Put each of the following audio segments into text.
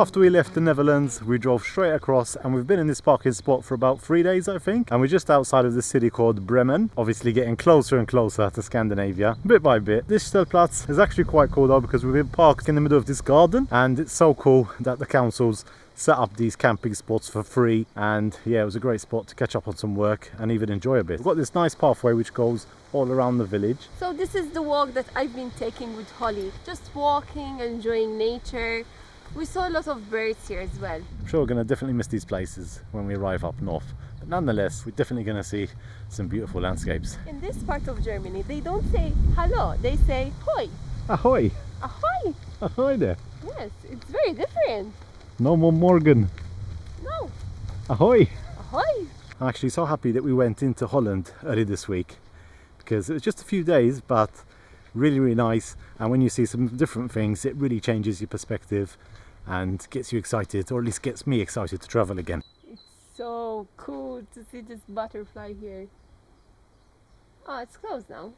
So after we left the Netherlands, we drove straight across, and we've been in this parking spot for about 3 days, I think. And we're just outside of the city called Bremen, obviously getting closer and closer to Scandinavia, bit by bit. This Stellplatz is actually quite cool though, because we've been parked in the middle of this garden, and it's so cool that the council's set up these camping spots for free. And yeah, it was a great spot to catch up on some work and even enjoy a bit. We've got this nice pathway which goes all around the village. So this is the walk that I've been taking with Holly. Just walking, enjoying nature. We saw a lot of birds here as well. I'm sure we're going to definitely miss these places when we arrive up north. But nonetheless, we're definitely going to see some beautiful landscapes. In this part of Germany, they don't say hello, they say hoi. Ahoy! Ahoy! Ahoy there! Yes, it's very different. No more Morgan. No. Ahoy! Ahoy! I'm actually so happy that we went into Holland early this week, because it was just a few days, but really nice. And when you see some different things, it really changes your perspective and gets you excited, or at least gets me excited to travel again. It's so cool to see this butterfly here. Oh, it's closed now.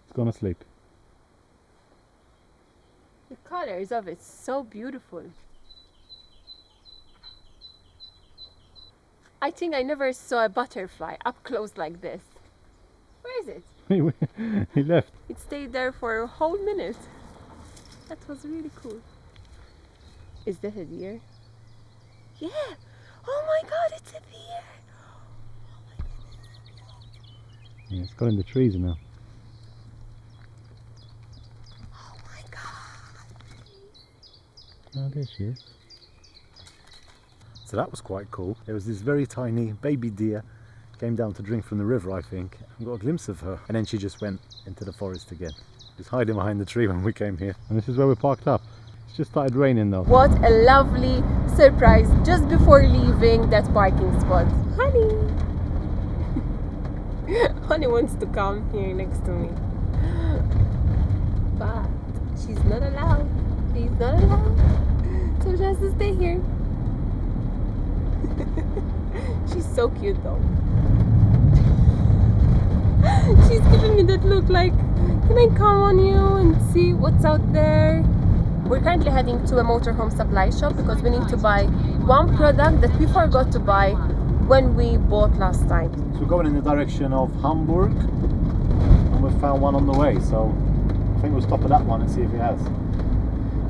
It's gone asleep. The colors of it, so beautiful. I think I never saw a butterfly up close like this. Where is it? He left. It stayed there for a whole minute. That was really cool. Is that a deer? Yeah! Oh my god, it's a deer! Oh my goodness. Yeah, it's got in the trees now. Oh my god! Oh, there she is. So that was quite cool. There was this very tiny baby deer, came down to drink from the river, I think, and got a glimpse of her. And then she just went into the forest again. Just hiding behind the tree when we came here. And this is where we parked up. It's just started raining though. What a lovely surprise just before leaving that parking spot. Honey! Honey wants to come here next to me. But she's not allowed. She's not allowed. So she has to stay here. She's so cute though. She's giving me that look like, can I come on you and see what's out there? We're currently heading to a motorhome supply shop because we need to buy one product that we forgot to buy when we bought last time. So we're going in the direction of Hamburg, and we've found one on the way, so I think we'll stop at that one and see if it has.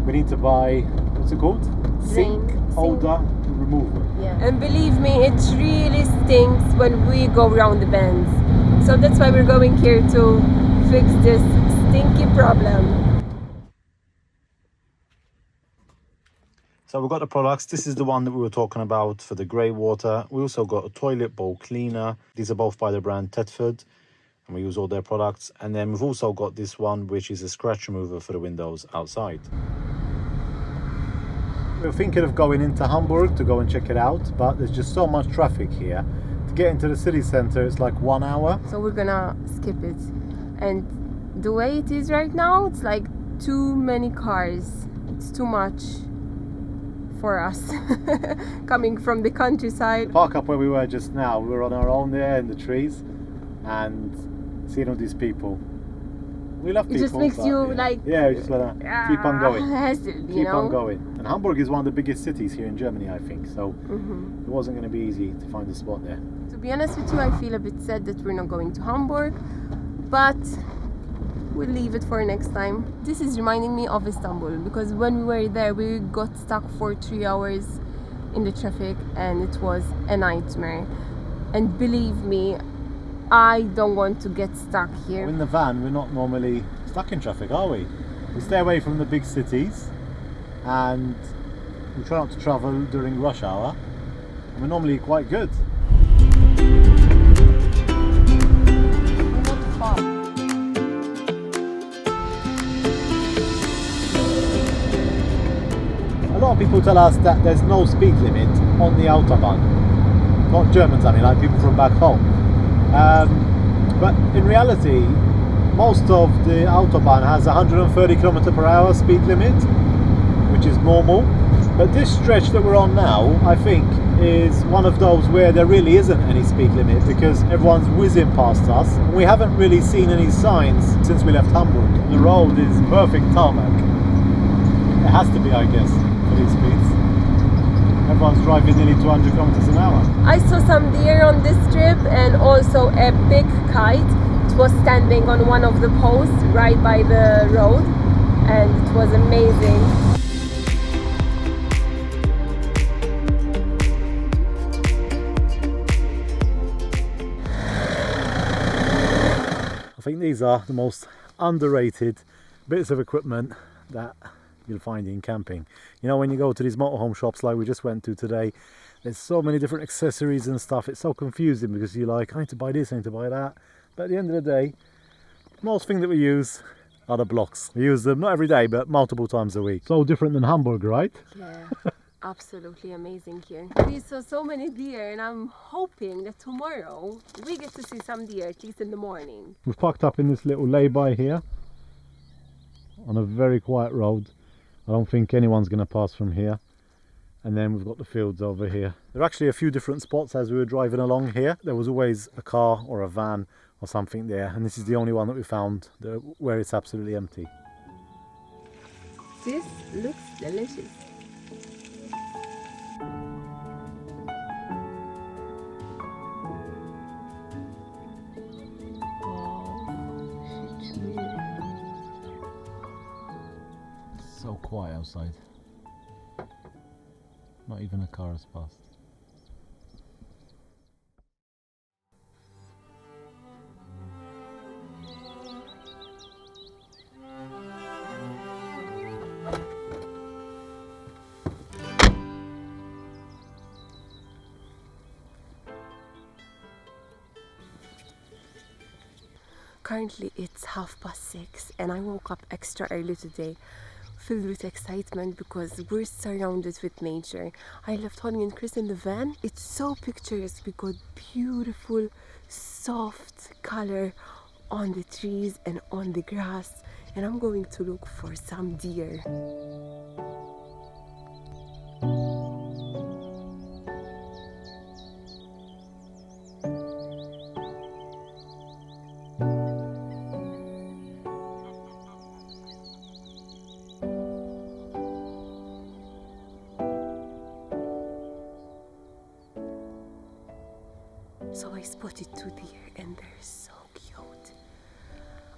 We need to buy, what's it called? Sink odor removal. Yeah. And believe me, it really stinks when we go around the bends. So that's why we're going here to fix this stinky problem. So we've got the products. This is the one that we were talking about for the grey water. We also got a toilet bowl cleaner. These are both by the brand Tedford, and we use all their products. And then we've also got this one, which is a scratch remover for the windows outside. We were thinking of going into Hamburg to go and check it out, but there's just so much traffic here. To get into the city centre, it's like 1 hour. So we're gonna skip it. And the way it is right now, it's like too many cars. It's too much for us coming from the countryside. Park up where we were just now, we were on our own there in the trees, and seeing all these people. We love people. It just makes you like... Yeah, we just wanna keep on going. Keep on going. And Hamburg is one of the biggest cities here in Germany, I think, so it wasn't going to be easy to find a spot there. To be honest with you, I feel a bit sad that we're not going to Hamburg, but we'll leave it for next time. This is reminding me of Istanbul, because when we were there, we got stuck for 3 hours in the traffic, and it was a nightmare. And believe me, I don't want to get stuck here. In the van, we're not normally stuck in traffic, are we? We stay away from the big cities, and we try not to travel during rush hour, and we're normally quite good. A lot of people tell us that there's no speed limit on the Autobahn. Not Germans, I mean, like people from back home. But in reality, most of the Autobahn has 130 km/h speed limit, which is normal. But this stretch that we're on now, I think, is one of those where there really isn't any speed limit, because everyone's whizzing past us. We haven't really seen any signs since we left Hamburg. The road is perfect tarmac. It has to be, I guess, for for these speeds. Everyone's driving nearly 200 kilometers an hour. I saw some deer on this trip and also a big kite. It was standing on one of the posts right by the road and it was amazing. I think these are the most underrated bits of equipment that you'll find in camping. You know, when you go to these motorhome shops like we just went to today, there's so many different accessories and stuff. It's so confusing because you're like, I need to buy this, I need to buy that. But at the end of the day, most thing that we use are the blocks. We use them not every day, but multiple times a week. So different than Hamburg, right? Yeah, absolutely amazing here. We saw so many deer and I'm hoping that tomorrow we get to see some deer, at least in the morning. We've parked up in this little lay-by here on a very quiet road. I don't think anyone's going to pass from here. And then we've got the fields over here. There are actually a few different spots as we were driving along here. There was always a car or a van or something there, and this is the only one that we found where it's absolutely empty. This looks delicious. So quiet outside. Not even a car has passed. Currently it's 6:30 and I woke up extra early today, filled with excitement because we're surrounded with nature. I left Holly and Chris in the van. It's so picturesque. We got beautiful soft color on the trees and on the grass, and I'm going to look for some deer. So I spotted 2 deer and they're so cute.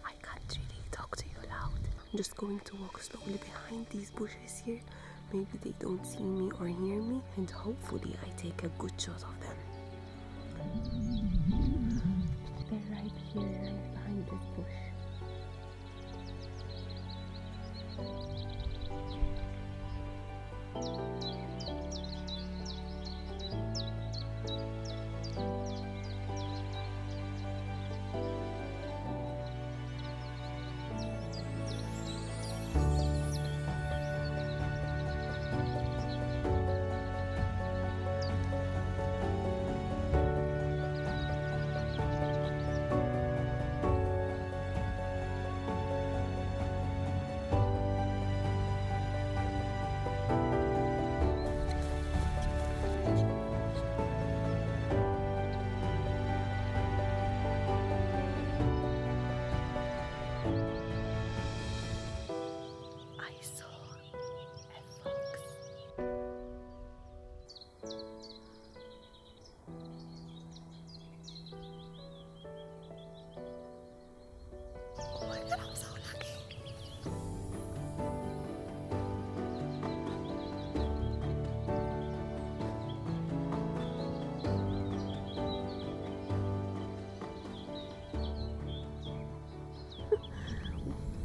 I can't really talk to you loud. I'm just going to walk slowly behind these bushes here. Maybe they don't see me or hear me, and hopefully I take a good shot of them. They're right here, right behind this bush.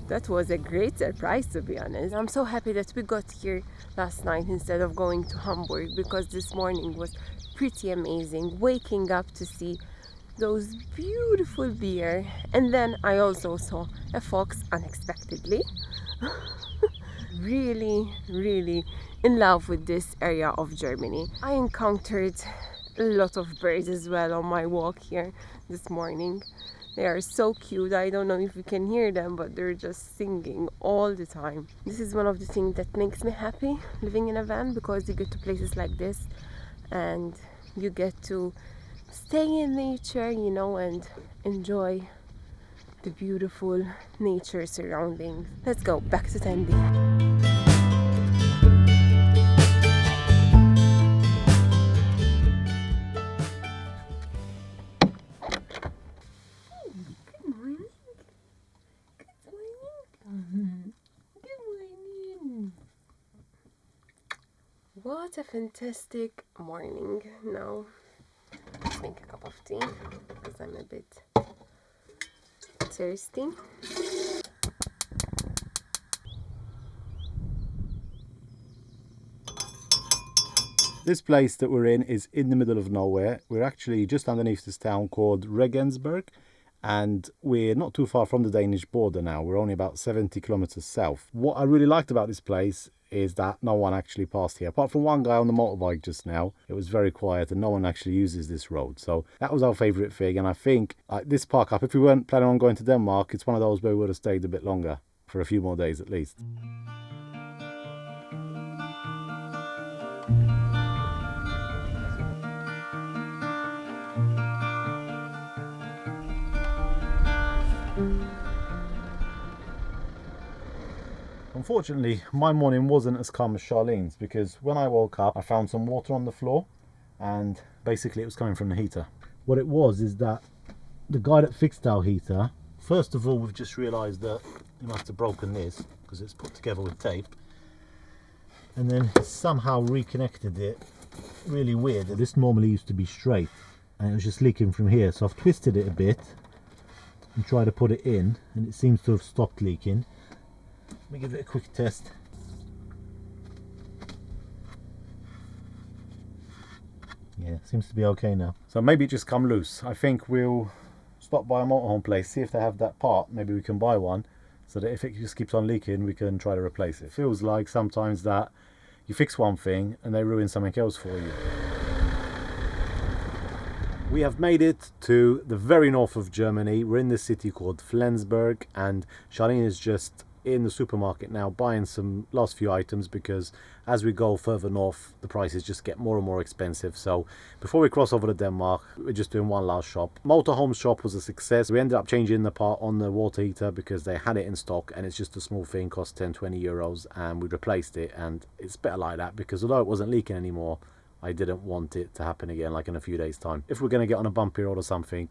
That was a great surprise, to be honest. I'm so happy that we got here last night instead of going to Hamburg, because this morning was pretty amazing. Waking up to see those beautiful deer, and then I also saw a fox unexpectedly. really in love with this area of Germany. I encountered a lot of birds as well on my walk here this morning. They are so cute. I don't know if you can hear them, but they're just singing all the time. This is one of the things that makes me happy living in a van, because you get to places like this and you get to stay in nature, you know, and enjoy the beautiful nature surroundings. Let's go back to Tenby. What a fantastic morning. Now let's make a cup of tea because I'm a bit thirsty. This place that we're in is in the middle of nowhere. We're actually just underneath this town called Regensburg, and we're not too far from the Danish border now. We're only about 70 kilometers south. What I really liked about this place is that no one actually passed here. Apart from one guy on the motorbike just now, it was very quiet and no one actually uses this road. So that was our favourite thing. And I think this park up, if we weren't planning on going to Denmark, it's one of those where we would have stayed a bit longer, for a few more days at least. Unfortunately, my morning wasn't as calm as Charlene's, because when I woke up I found some water on the floor and basically it was coming from the heater. What it was is that the guy that fixed our heater, first of all we've just realised that he must have broken this because it's put together with tape, and then somehow reconnected it really weird. This normally used to be straight and it was just leaking from here, so I've twisted it a bit and tried to put it in and it seems to have stopped leaking. Let me give it a quick test. Yeah, seems to be okay now. So maybe it just come loose. I think we'll stop by a motorhome place, see if they have that part. Maybe we can buy one, so that if it just keeps on leaking, we can try to replace it. It feels like sometimes that you fix one thing and they ruin something else for you. We have made it to the very north of Germany. We're in this city called Flensburg, and Charlene is just in the supermarket now buying some last few items, because as we go further north the prices just get more and more expensive. So before we cross over to Denmark, we're just doing one last shop. Motorhome shop was a success. We ended up changing the part on the water heater because they had it in stock and it's just a small thing, cost 10-20 euros, and we replaced it, and it's better like that because although it wasn't leaking anymore, I didn't want it to happen again like in a few days time. If we're going to get on a bumpy road or something,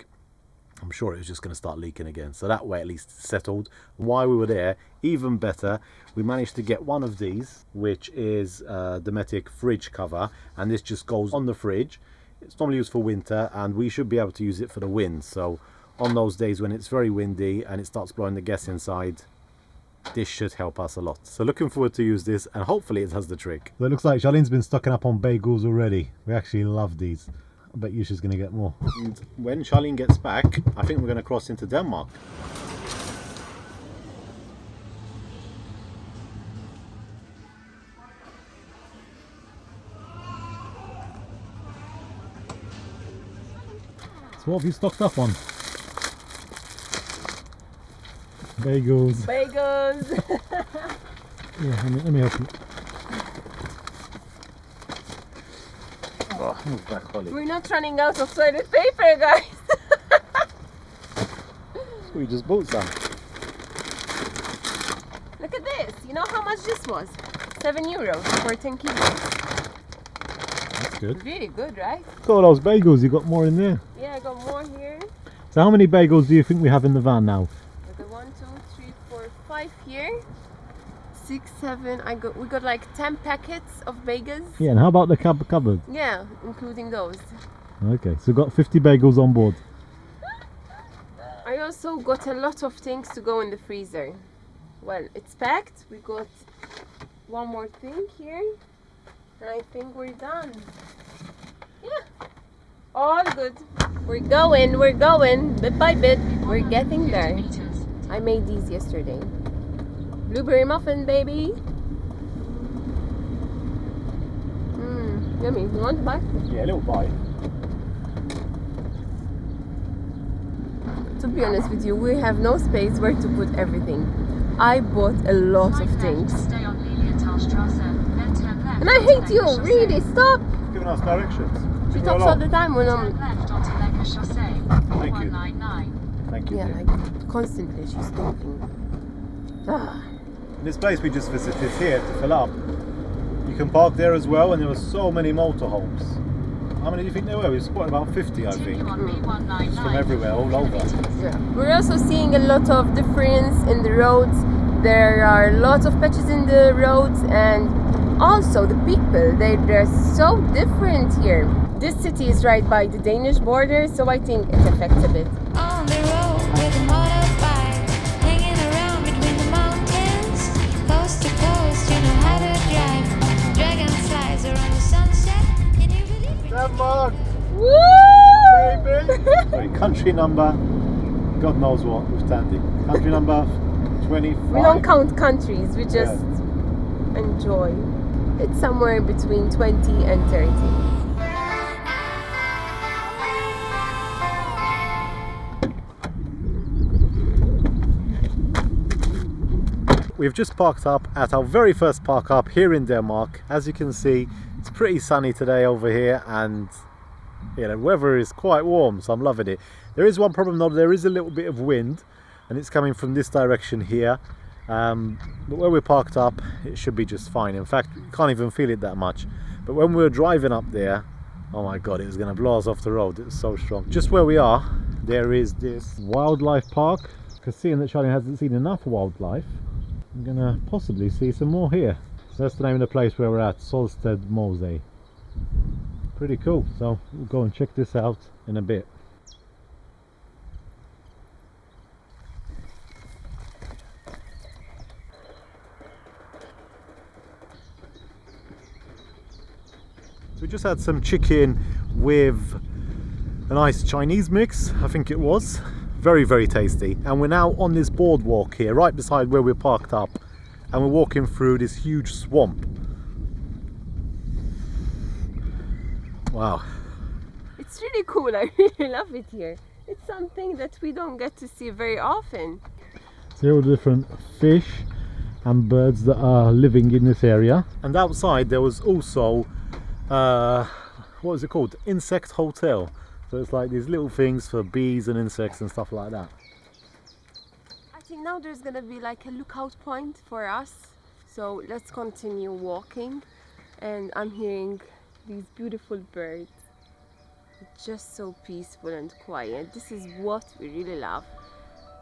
I'm sure it was just going to start leaking again. So that way at least it's settled. While we were there, even better, we managed to get one of these, which is a Dometic fridge cover, and this just goes on the fridge. It's normally used for winter and we should be able to use it for the wind. So on those days when it's very windy and it starts blowing the gas inside, this should help us a lot. So looking forward to use this, and hopefully it does the trick. So it looks like Charlene's been stocking up on bagels already. We actually love these. I bet Yusha's going to get more. And when Charlene gets back, I think we're going to cross into Denmark. So what have you stocked up on? Bagels. Bagels! Yeah, let me help you. Oh, move back, Holly. We're not running out of toilet paper, guys! We just bought some. Look at this! You know how much this was? 7 euros for 10 kilos. That's good. Really good, right? Look at all those bagels, you got more in there. Yeah, I got more here. So how many bagels do you think we have in the van now? I got 1, 2, 3, 4, 5 here. 6, 7. We got like 10 packets of bagels. Yeah, and how about the cupboard? Yeah, including those. Okay, so we've got 50 bagels on board. I also got a lot of things to go in the freezer. Well, it's packed. We got one more thing here, and I think we're done. Yeah, all good. We're going bit by bit. We're getting there. I made these yesterday. Blueberry muffin, baby. Yummy. You want to buy? Yeah, a little bite. To be honest with you, we have no space where to put everything. I bought a lot of things. And I hate you, really, stop! Giving us directions. She talks all the time when I'm... Thank you. Thank you. Yeah, Dear. like constantly she's talking. Ah. This place we just visited here to fill up, you can park there as well, and there were so many motorhomes. How many do you think there were? We spotted about 50, I think. Just from everywhere, all over. Yeah. We're also seeing a lot of difference in the roads. There are lots of patches in the roads, and also the people, they're so different here. This city is right by the Danish border, so I think it affects a bit. On the road with a motorbike, hanging around between the mountains, coast to coast, you know how to drive. Dragonflies are on the sunset, can you believe it? Denmark, Woo! baby! Sorry, country number, God knows what with Tandy. Country number 25. We don't count countries, we just enjoy. It's somewhere between 20 and 30. We've just parked up at our very first park up here in Denmark. As you can see, it's pretty sunny today over here, and the weather is quite warm, so I'm loving it. There is one problem though, there is a little bit of wind, and it's coming from this direction here. But where we're parked up, it should be just fine. In fact, you can't even feel it that much. But when we were driving up there, oh my god, it was going to blow us off the road. It's so strong. Just where we are, there is this wildlife park. Because seeing that Charlie hasn't seen enough wildlife, I'm going to possibly see some more here. So that's the name of the place where we're at, Solsted Mose. Pretty cool, so we'll go and check this out in a bit. So we just had some chicken with a nice Chinese mix, I think it was. Very, very tasty. And we're now on this boardwalk here, right beside where we're parked up. And we're walking through this huge swamp. Wow. It's really cool, I really love it here. It's something that we don't get to see very often. See all the different fish and birds that are living in this area. And outside there was also, what is it called? Insect hotel. So it's like these little things for bees and insects and stuff like that. I think now there's gonna be like a lookout point for us. So let's continue walking. And I'm hearing these beautiful birds. It's just so peaceful and quiet. This is what we really love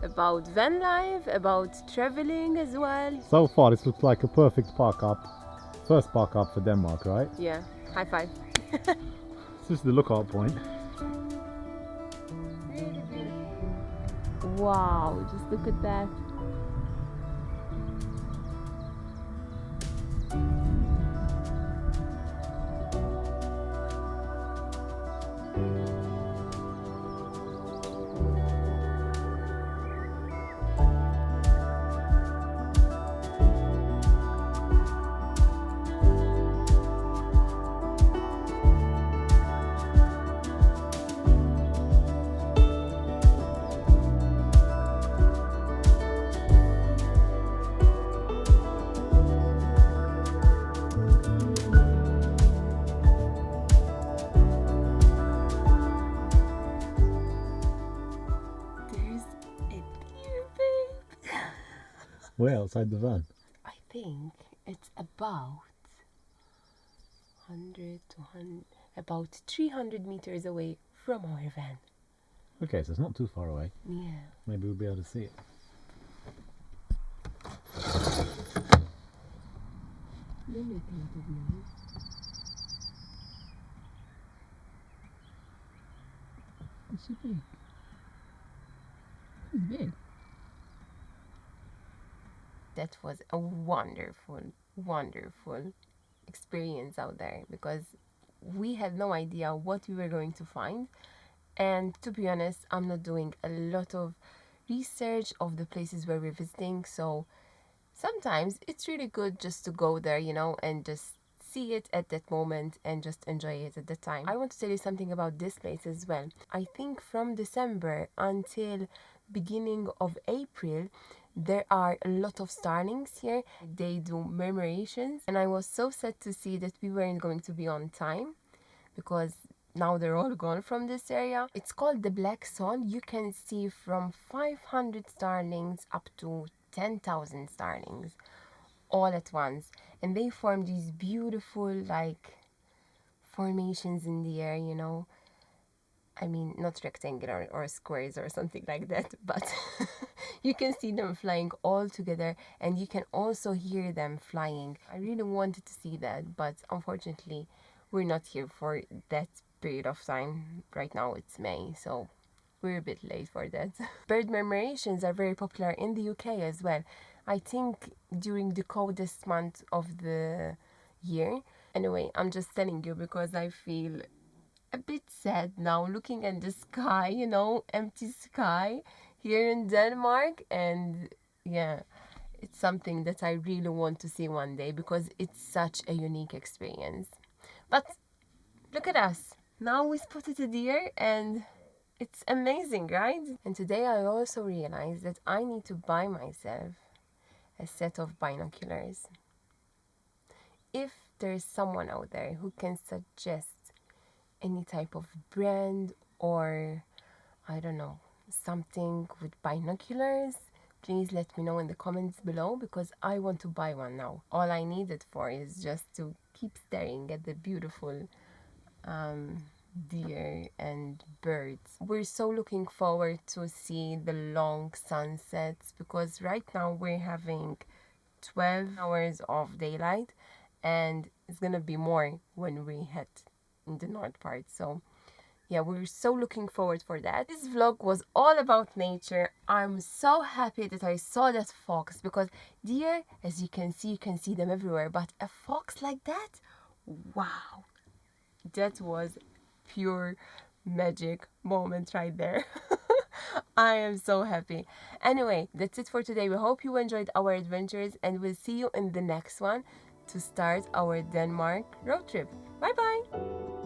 about van life, about traveling as well. So far this looks like a perfect park up. First park up for Denmark, right? Yeah, high five. This is the lookout point. Really beautiful. Wow, just look at that. Where outside the van? I think it's about 100 to 100, about 300 meters away from our van. Okay, so it's not too far away. Yeah. Maybe we'll be able to see it. They make a lot of noise. It's so big. It's big. That was a wonderful, wonderful experience out there because we had no idea what we were going to find. And to be honest, I'm not doing a lot of research of the places where we're visiting. So sometimes it's really good just to go there, you know, and just see it at that moment and just enjoy it at the time. I want to tell you something about this place as well. I think from December until beginning of April, there are a lot of starlings here. They do murmurations, and I was so sad to see that we weren't going to be on time because now they're all gone from this area. It's called the Black Swan. You can see from 500 starlings up to 10,000 starlings all at once, and they form these beautiful like formations in the air, you know. I mean, not rectangular or squares or something like that, but you can see them flying all together, and you can also hear them flying. I really wanted to see that, but unfortunately, we're not here for that period of time. Right now it's May, so we're a bit late for that. Bird murmurations are very popular in the UK as well. I think during the coldest month of the year. Anyway, I'm just telling you because I feel a bit sad now looking at the sky, you know, empty sky here in Denmark. And yeah, it's something that I really want to see one day because it's such a unique experience. But look at us. Now we spotted a deer and it's amazing, right? And today I also realized that I need to buy myself a set of binoculars. If there is someone out there who can suggest any type of brand or I don't know, something with binoculars, please let me know in the comments below because I want to buy one now. All I need it for is just to keep staring at the beautiful deer and birds. We're so looking forward to see the long sunsets because right now we're having 12 hours of daylight and it's gonna be more when we head in the north part. So yeah, we're so looking forward for that. This vlog was all about nature. I'm so happy that I saw that fox because deer, as you can see them everywhere, but a fox like that, wow, that was pure magic moment right there. I am so happy. Anyway, that's it for today. We hope you enjoyed our adventures and we'll see you in the next one to start our Denmark road trip. Bye bye!